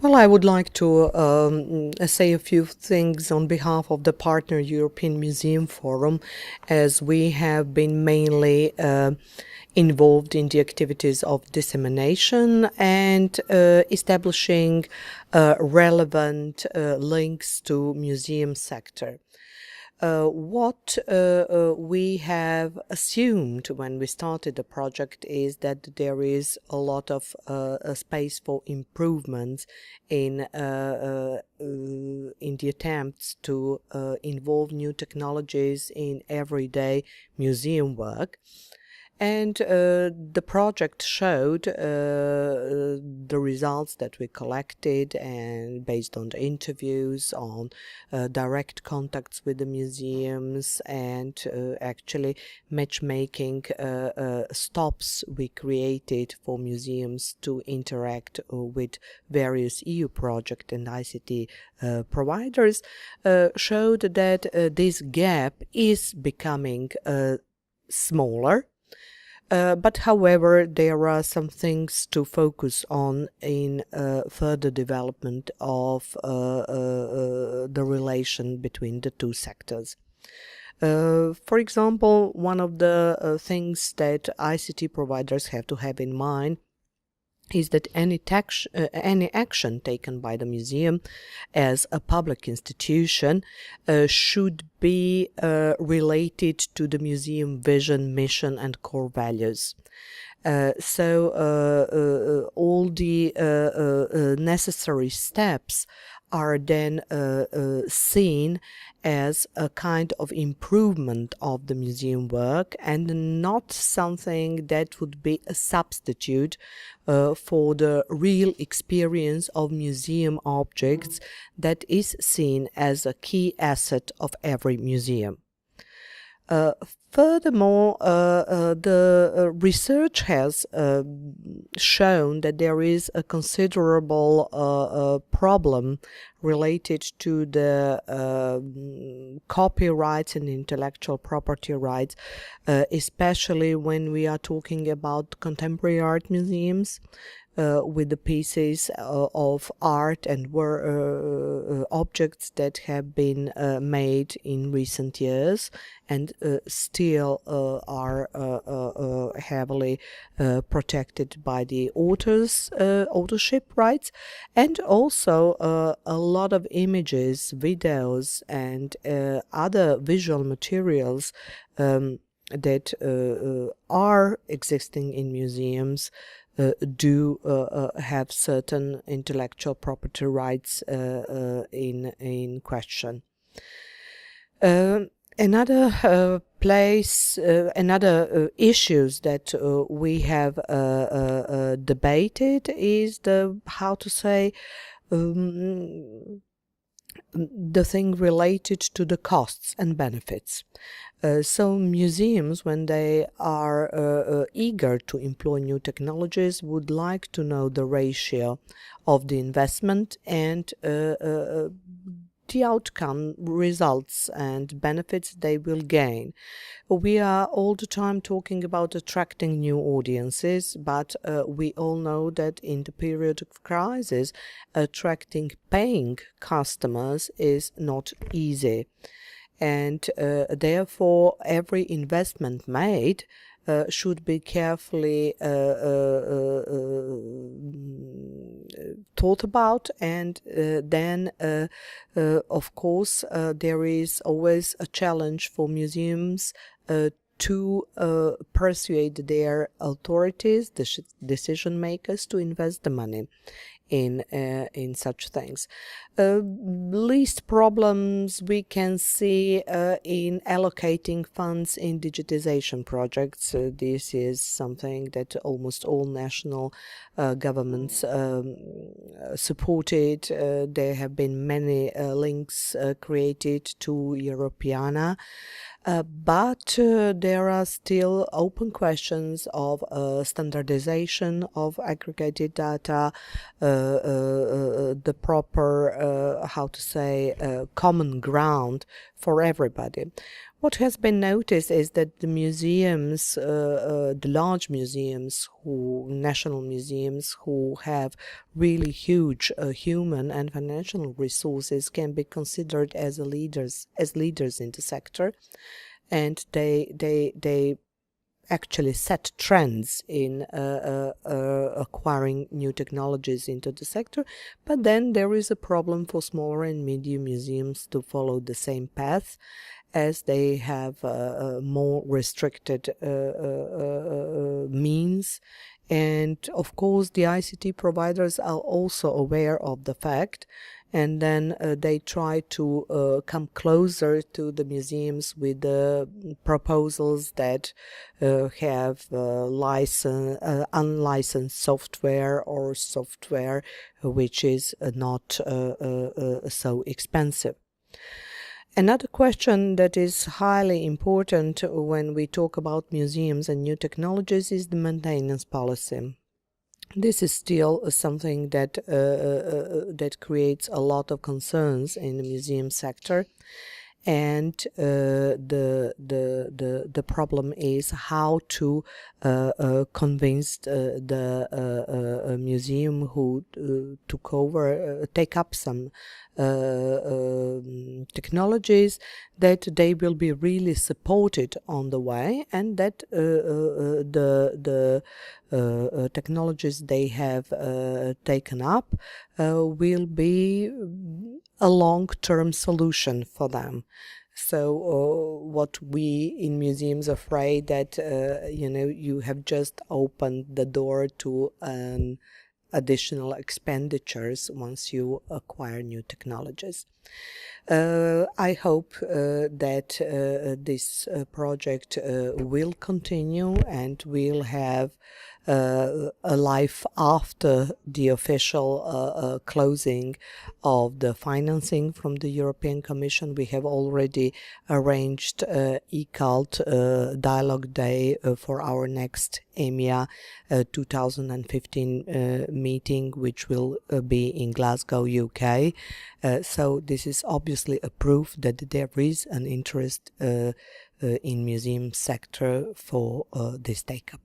Well, I would like to say a few things on behalf of the partner European Museum Forum, as we have been mainly involved in the activities of dissemination and establishing relevant links to museum sector. What we have assumed when we started the project is that there is a lot of space for improvements in the attempts to involve new technologies in everyday museum work. And the project showed the results that we collected, and based on the interviews, on direct contacts with the museums, and actually matchmaking stops we created for museums to interact with various EU project and ICT providers, showed that this gap is becoming smaller. But however, there are some things to focus on in further development of the relation between the two sectors. For example, one of the things that ICT providers have to have in mind is that any action taken by the museum as a public institution should be related to the museum vision, mission, and core values. So all the necessary steps are then seen as a kind of improvement of the museum work, and not something that would be a substitute for the real experience of museum objects that is seen as a key asset of every museum. Furthermore, the research has shown that there is a considerable problem related to the copyrights and intellectual property rights, especially when we are talking about contemporary art museums. With the pieces of art and objects that have been made in recent years and still are heavily protected by the authorship rights, and also a lot of images, videos, and other visual materials that are existing in museums do have certain intellectual property rights in question. Another issues that we have debated is the thing related to the costs and benefits. So museums, when they are eager to employ new technologies, would like to know the ratio of the investment and the outcome, results and benefits they will gain. We are all the time talking about attracting new audiences, but we all know that in the period of crisis, attracting paying customers is not easy. And therefore, every investment made should be carefully thought about, and then of course there is always a challenge for museums to persuade their authorities, the decision makers, to invest the money in such things. Least problems we can see in allocating funds in digitization projects. This is something that almost all national governments supported. There have been many links created to Europeana. But there are still open questions of standardization of aggregated data, the proper, common ground for everybody. What has been noticed is that the museums, the large museums, national museums who have really huge human and financial resources can be considered as leaders in the sector, and they actually set trends in acquiring new technologies into the sector. But then there is a problem for smaller and medium museums to follow the same path, as they have more restricted means. And of course the ICT providers are also aware of the fact, and then they try to come closer to the museums with proposals that have unlicensed software, or software which is not so expensive. Another question that is highly important when we talk about museums and new technologies is the maintenance policy. This is still something that that creates a lot of concerns in the museum sector, and the problem is how to convince the museum who take up some technologies, that they will be really supported on the way, and that the technologies they have taken up will be a long-term solution for them. So what we in museums are afraid that you have just opened the door to additional expenditures once you acquire new technologies. I hope that this project will continue and will have a life after the official closing of the financing from the European Commission. We have already arranged eCult Dialogue Day for our next EMEA 2015 meeting, which will be in Glasgow, UK. So this is obviously a proof that there is an interest in museum sector for this take-up.